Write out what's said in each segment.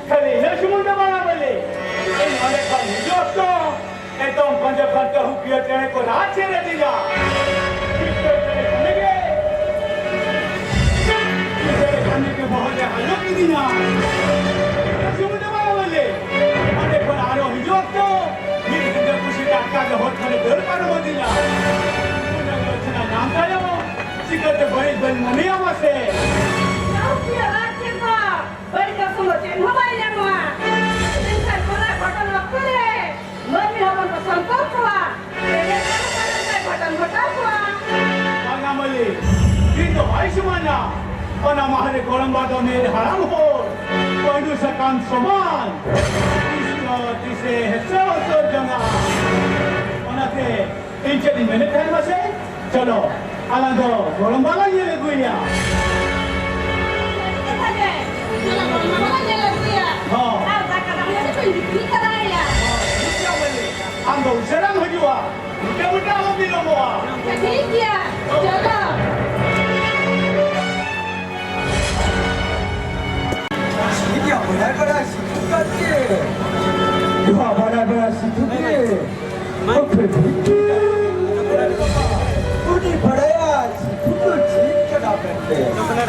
Kali na sumunod na mga bali. Ay, mga nagpang, Diyos ko! जब करता हूँ कि तेरे को रात से रह दिया तेरे खाने के बहुत हल्लो की दिया सुनने वाला बोले अरे पर आरो हिजो तो मेरी जिंदगी खुशी टाका के होठ में डर पर हो दिया उन्हें नाम था यो सिकते बड़ी बड़ी मनिया वसे क्या रात के को बड़ी का समझे हमारे लगा इनका कोना घटन लगते मम्मी हमन को संपर्क हुआ ये घटन घटा हुआ मांगा मले दिन तो आयुष्माना और हमारे गरम बातों में हराम हो कोई दूसरा काम समान जिसे हिस्सा तो जंगा उन्हें इन चीज़ में नहीं था मसे चलो अलग दो गरम बाला ये लगुइया हाँ हम तो उसे रंग हो जुआ मुझे मुझे हम भी लोग हुआ ठीक है चलो 이게 뭐라거라 시투까지 이거 뭐라거라 시투지 어플 우리 버려야 시투도 진짜 나쁜데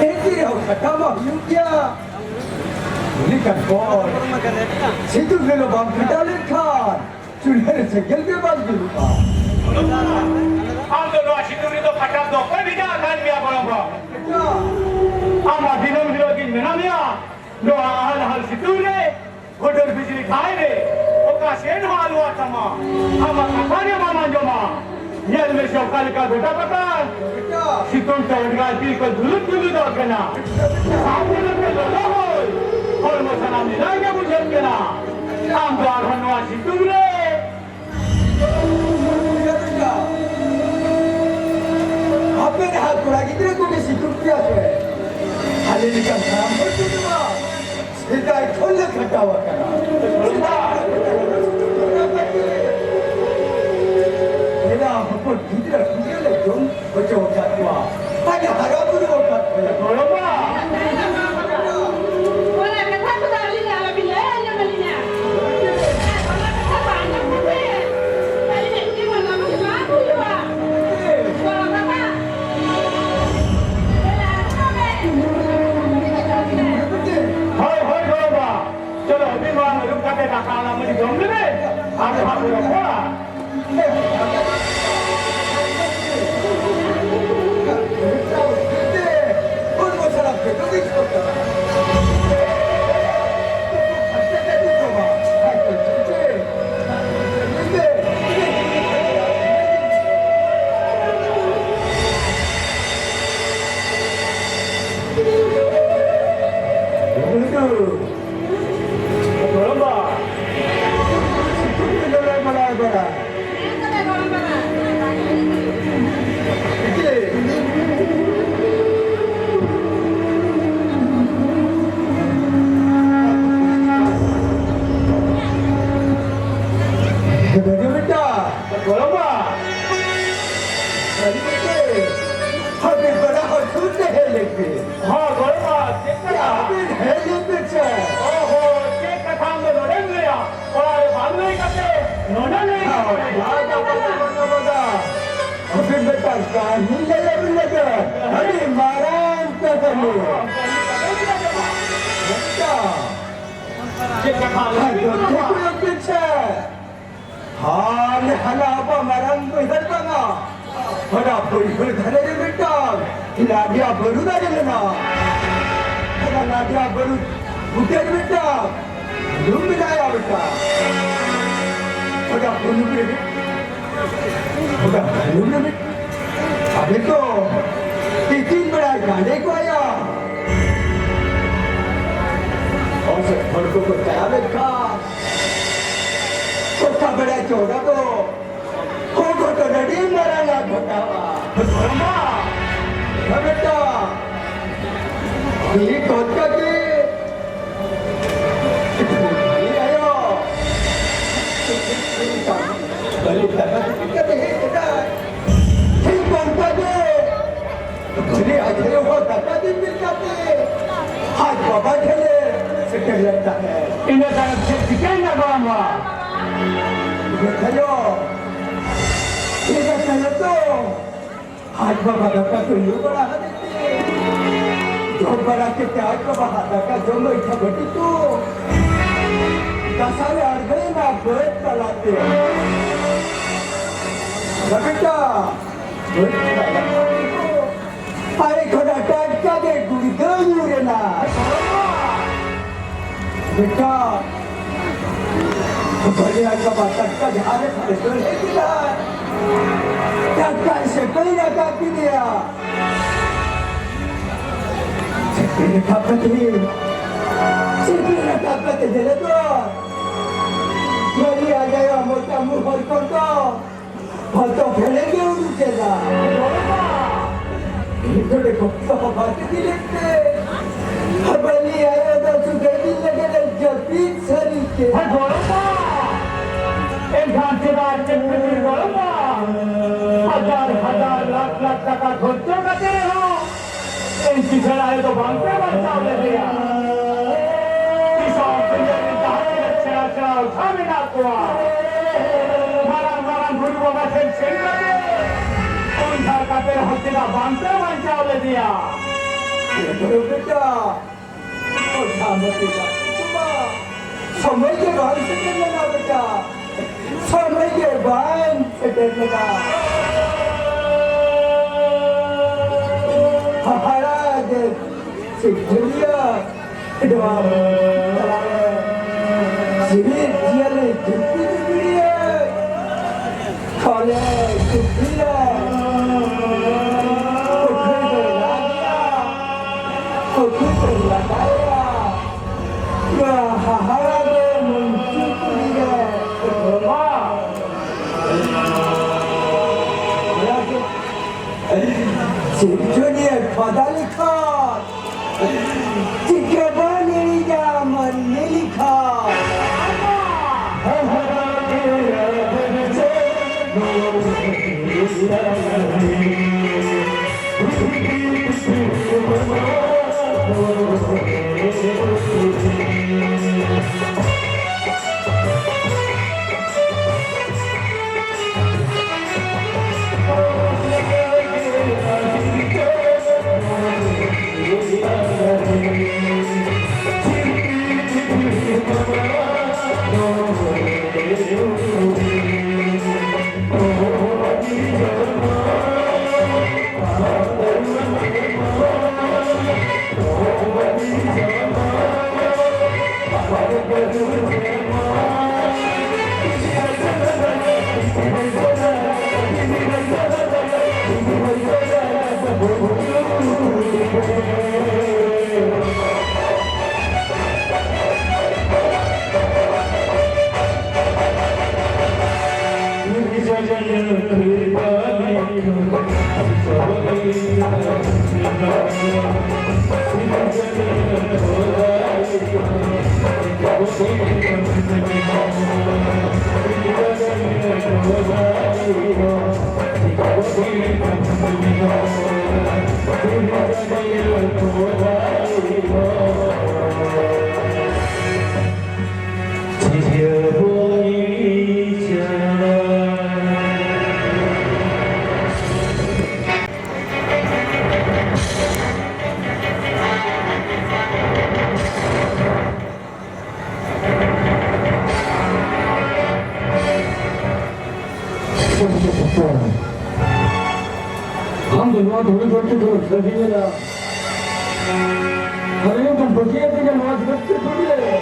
애들이하고 잠깐만 미우기야 우리가 뭘 시투별로 막 그달린 칸 줄해를 생결게 만들까 हम तो राशि तुमने तो फटा दो कोई भी ना खान लिया बराबर हम अधीनों में की मिना मिया लो हाल हाल सितूरे घोटर बिजली खाए रे ओका सेन हाल हुआ तमा हम कपाने मामा जो माँ यल में शौकाल का घोटा पता सितूर चौड़गा ती को धुलुत धुलुत और कना सामने लगे लोला हो और मसाला मिला के बुझे कना हम तो आधनवा सितूरे 앞에 한 고라기들의 고개 시투피하세 할리니까 사람 볼 때도 세다에 털려 갔다 왔잖아 내가 한번 비디라 비디라 좀 어쩌고 자꾸와 빨리 할아버지 올 같아 Tolonglah. Wala ka sa dali na bila na malina. Wala ka sa banyak putih. Dali na di mana mo ba ko ba. Wala ka. Wala ka be. Hoi hoi tolonglah. चलो अभी वहाँ रुक करके खाना मुझे जम ले आगे भाग रखो 제가 살렸어. 하지마 바닷가 돌려보라 하는데 돈바라켓 때 할까봐 하다가 정말 잊어버리고 나사를 알거나 버렸달라대. 나겠다. 버렸달라고. 아이 그나 깜짝에 우리 더 유래나. 그러니까 빨리 할까봐 딱까지 아래팔에 덜 해주다. 약간 색깔이나 깎이네야. 색깔이나 깎았더니 색깔이나 깎았대 되려도 머리 앉아야 못다 무헐 것도 벌써 별에게 오르게다. 그래 걱정 받으리랬대. 빨리 아야다 수개빌려게는 저 빈서리게. हजार लाख लाख टका खर्चो करते रहो इनकी चढ़ाई तो भागते बच्चा ले दिया किसान छड़ा छड़ा उठा भी ना कुआ मारान मारान भूलवा का सेल सेल कर दे उन घर का तेरे हत्ते का भागते बच्चा ले दिया ये करो बेटा और सामने का समय के बाद से करना बेटा समय के बाद से करना महाराज सिद्धरिया डवाब सिविल जिले जितनी दुनिया खाले सिद्धिया कुछ तो लगाया महाराज Munshi Sejujurnya padalikat, jika bernilai menilikat. हम दुनिया थोड़ी छोटी तो सभी में ना अरे तो बचिए थे कि नवाज बच्चे थोड़ी है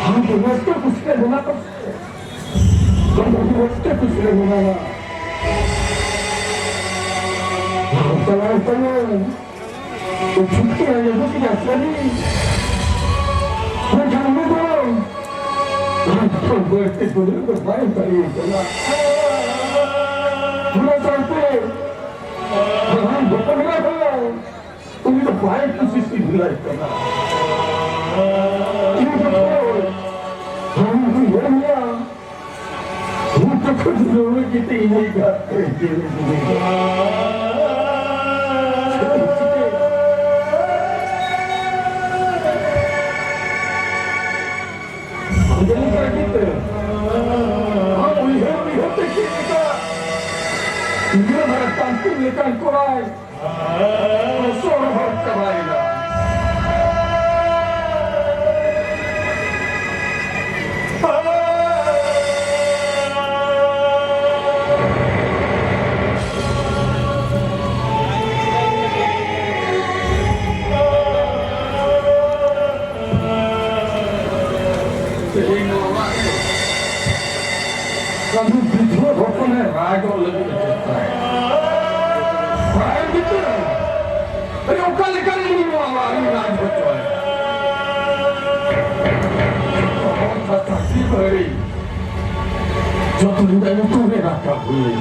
हम तो बच्चे कुछ के होना तो हम तो बच्चे कुछ के होना ना चला चलो तो छुट्टी है ये तो क्या चली मैं जानने दो हम तो बच्चे थोड़ी तो भाई करिए चला चाहते हम दुकान में तुम्हें तो फाइल की सिस्टम ढिलाई करना हम ये लिया हम तो कुछ लोगों की नहीं करते हम Dia bertampung ikan kurai. Sorot kabaila. Kamu bicara apa raja lebih cepat. Raja bicara. Tapi kali ini orang raja betul. Orang tak sibari. Jatuh tidak itu mereka boleh.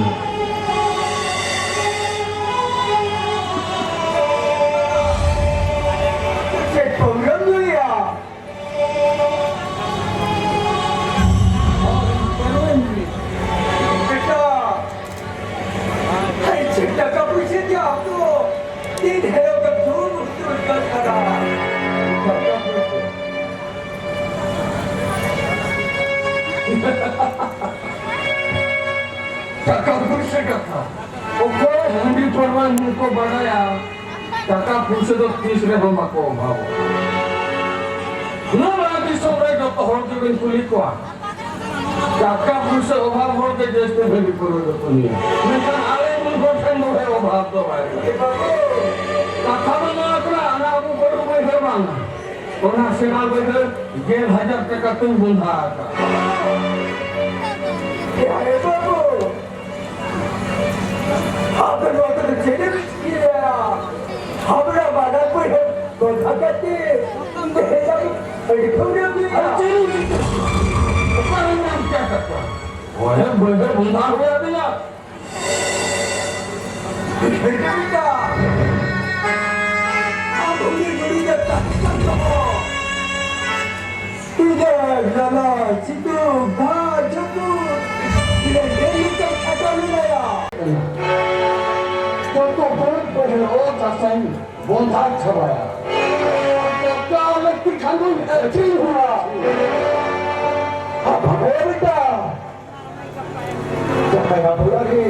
Cek program tu ya. Kakak punya kata, oke, hindi perwan ko bagaya. Kakak punya tu tisre rumah ko bawa. Nama di sore jatuh orang tu kulit kuah. Kakak punya obat orang tu jadi beli produk ni. Mereka alih menggunakan orang obat tu. Kakak mana anak aku baru berhewan. Orang senal berher, 1,000 টাকা tu bunda. Ya, babu. Apa waktu tu jadi dia? Apa pada pun berhati. Jadi kau dia. Apa yang dia kata? Wah, berher bunda dia. Kita. Aku ni jadi tak tahu. Tidak, jalan situ, dah jemput. Tidak jadi tak ada nilai. Contoh boleh orang kasih bontak cahaya. Kalau elektrik kandung cihua. Apa berita? Jangan apa lagi.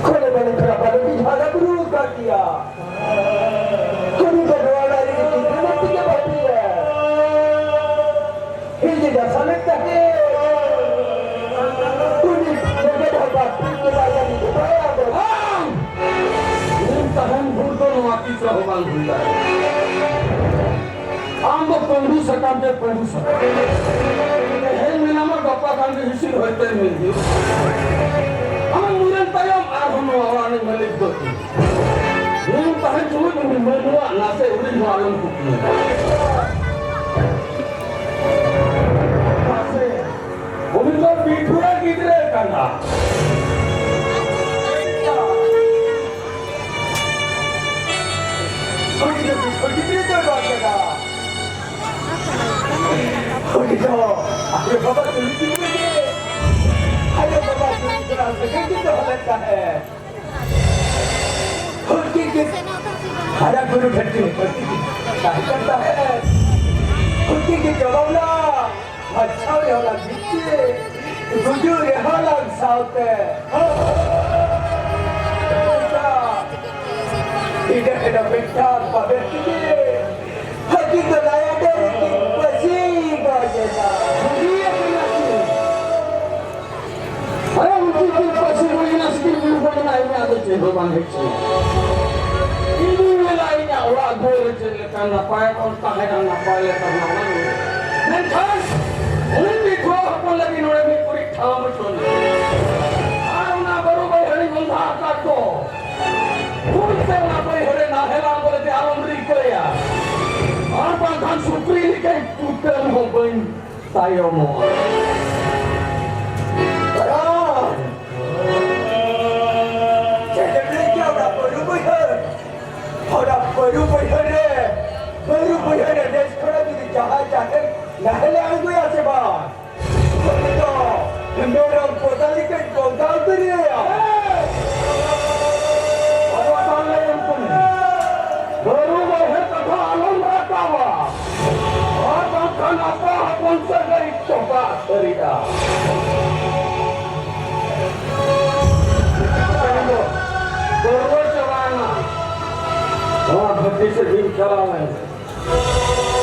Kalau mana kerana lebih ada berukat dia. Kami berdua lari ke sini nanti dia mati ya. Ini dah sampai tadi. Kuni jaga dapat kita yang itu bayar berang. Ini tahan burdo mati sahubang bunda. Ambo pendu sekam je pendu sekam. Ini nama bapa kami hisil hotel mili. Aman mulan tayam arham orang yang melik doti. Ini tahan cuma menua nasi urin malam kuku. Nasi, urin lo bitura kita kena. Kita tu baca. Kita, ayo bapa tulis ni. Ayo bapa tulis terang. Kita halatkan है. ada guru kecil tak करता है कुत्ते के जवाब ना अच्छा ये वाला बिच्चे गुजू ये वाला साउते tidak ada betul pada kita hati kelaya dari pasti gajah dia penasi ada mungkin pasti boleh nasi boleh boleh ini ada cendol bangkit ini wilayahnya orang boleh ceritakan apa yang orang tak ada apa yang terlalu dan terus ini dua apa lagi orang berkurik tahu macam mana baru bayar benda kato Kurse na pai hore na hela bole te alamri koya. Apa kan supri ni kai tutel ho bain tayo mo. Para. Jadi beli apa baru bayar. Ora baru bayar ni. Baru bayar ni des sekarang ni jahat jahat. Na hela aku ya seba. Betul. Orang kota ni kan kota tu ni ya. baru boleh kata alam rakawa. Apa kenapa pun segera coba cerita. बरोबर चलाना भट्टी से दिन चला